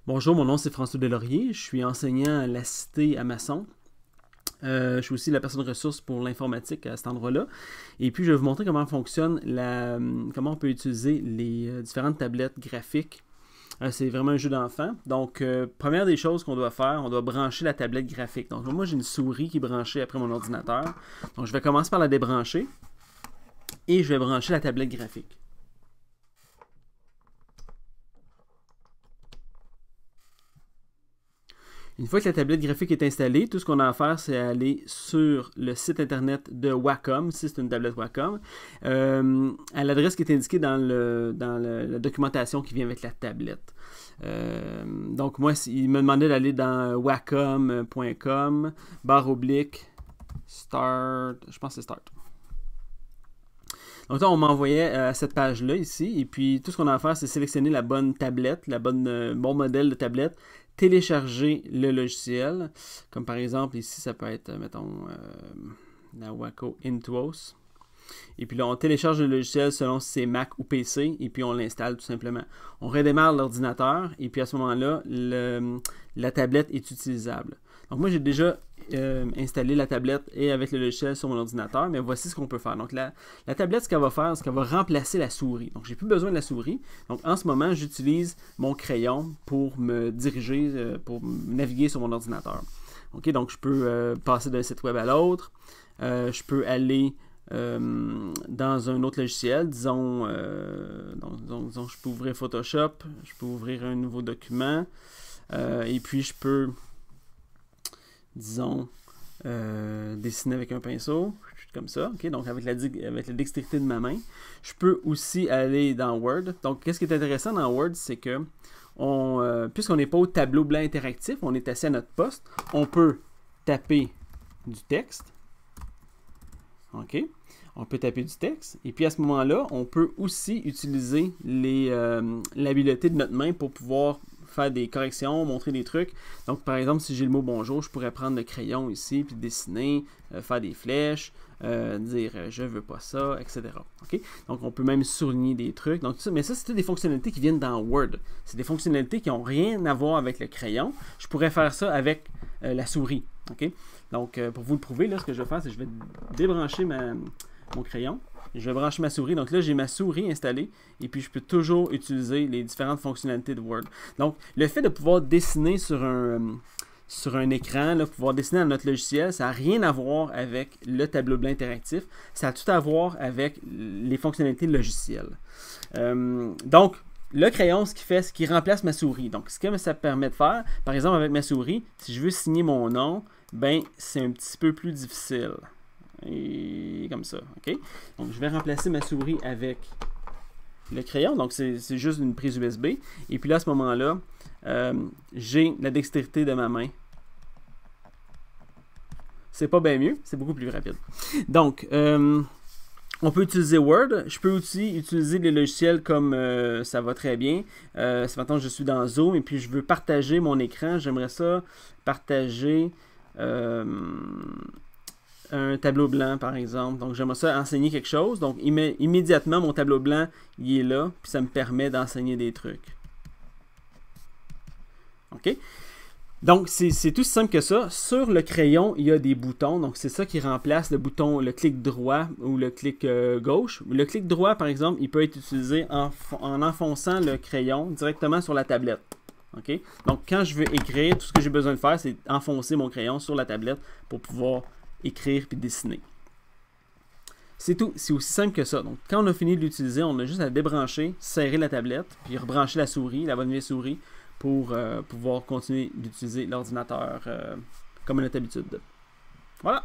Bonjour, mon nom c'est François Delaurier, je suis enseignant à la Cité à Masson. Je suis aussi la personne ressource pour l'informatique à cet endroit-là. Et puis, je vais vous montrer comment fonctionne comment on peut utiliser les différentes tablettes graphiques. C'est vraiment un jeu d'enfant. Donc, première des choses qu'on doit faire, on doit brancher la tablette graphique. Donc, moi, j'ai une souris qui est branchée après mon ordinateur. Donc, je vais commencer par la débrancher et je vais brancher la tablette graphique. Une fois que la tablette graphique est installée, tout ce qu'on a à faire, c'est aller sur le site internet de Wacom, si c'est une tablette Wacom, à l'adresse qui est indiquée dans la documentation qui vient avec la tablette. Donc moi, il me demandait d'aller dans wacom.com, /start, je pense que c'est start. Donc là, on m'envoyait à cette page-là ici, et puis tout ce qu'on a à faire, c'est sélectionner la bonne tablette, bon modèle de tablette, télécharger le logiciel, comme par exemple ici, ça peut être, mettons, la Waco Intuos. Et puis là, on télécharge le logiciel selon si c'est Mac ou PC, et puis on l'installe tout simplement. On redémarre l'ordinateur, et puis à ce moment-là, la tablette est utilisable. Donc moi, j'ai déjà installé la tablette et avec le logiciel sur mon ordinateur, mais voici ce qu'on peut faire. Donc la tablette, ce qu'elle va faire, c'est qu'elle va remplacer la souris. Donc j'ai plus besoin de la souris. Donc en ce moment, j'utilise mon crayon pour me diriger, pour naviguer sur mon ordinateur. Okay, donc je peux passer d'un site web à l'autre. Je peux aller dans un autre logiciel, disons, je peux ouvrir Photoshop, je peux ouvrir un nouveau document, et puis je peux, disons, dessiner avec un pinceau, comme ça, okay? Donc avec la dextérité de ma main. Je peux aussi aller dans Word. Donc, qu'est-ce qui est intéressant dans Word, c'est que, puisqu'on n'est pas au tableau blanc interactif, on est assis à notre poste, on peut taper du texte. OK? On peut taper du texte. Et puis à ce moment-là, on peut aussi utiliser l'habileté de notre main pour pouvoir faire des corrections, montrer des trucs. Donc par exemple, si j'ai le mot bonjour, je pourrais prendre le crayon ici, puis dessiner, faire des flèches, dire je veux pas ça, etc. Okay? Donc on peut même souligner des trucs. Donc, mais ça, c'est des fonctionnalités qui viennent dans Word. C'est des fonctionnalités qui n'ont rien à voir avec le crayon. Je pourrais faire ça avec la souris. Okay? Donc pour vous le prouver, là, ce que je vais faire, c'est que je vais débrancher mon crayon. Je vais brancher ma souris. Donc là, j'ai ma souris installée et puis je peux toujours utiliser les différentes fonctionnalités de Word. Donc, le fait de pouvoir dessiner sur un écran, là, pouvoir dessiner dans notre logiciel, ça n'a rien à voir avec le tableau blanc interactif. Ça a tout à voir avec les fonctionnalités logicielles. Donc, le crayon, ce qu'il fait, c'est qu'il remplace ma souris. Donc, ce que ça permet de faire, par exemple, avec ma souris, si je veux signer mon nom, ben, c'est un petit peu plus difficile. Et comme ça, ok? Donc, je vais remplacer ma souris avec le crayon. Donc, c'est juste une prise USB. Et puis là, à ce moment-là, j'ai la dextérité de ma main. C'est pas bien mieux, c'est beaucoup plus rapide. Donc, on peut utiliser Word. Je peux aussi utiliser les logiciels comme ça va très bien. Si maintenant je suis dans Zoom et puis je veux partager mon écran, j'aimerais ça partager un tableau blanc, par exemple. Donc, j'aimerais ça enseigner quelque chose. Donc, immédiatement, mon tableau blanc, il est là. Puis, ça me permet d'enseigner des trucs. OK? Donc, c'est tout simple que ça. Sur le crayon, il y a des boutons. Donc, c'est ça qui remplace le clic droit ou le clic gauche. Le clic droit, par exemple, il peut être utilisé en enfonçant le crayon directement sur la tablette. OK? Donc, quand je veux écrire, tout ce que j'ai besoin de faire, c'est enfoncer mon crayon sur la tablette pour pouvoir écrire puis dessiner. C'est tout. C'est aussi simple que ça. Donc, quand on a fini de l'utiliser, on a juste à débrancher, serrer la tablette, puis rebrancher la souris, la bonne vieille souris, pour pouvoir continuer d'utiliser l'ordinateur comme on a l'habitude. Voilà!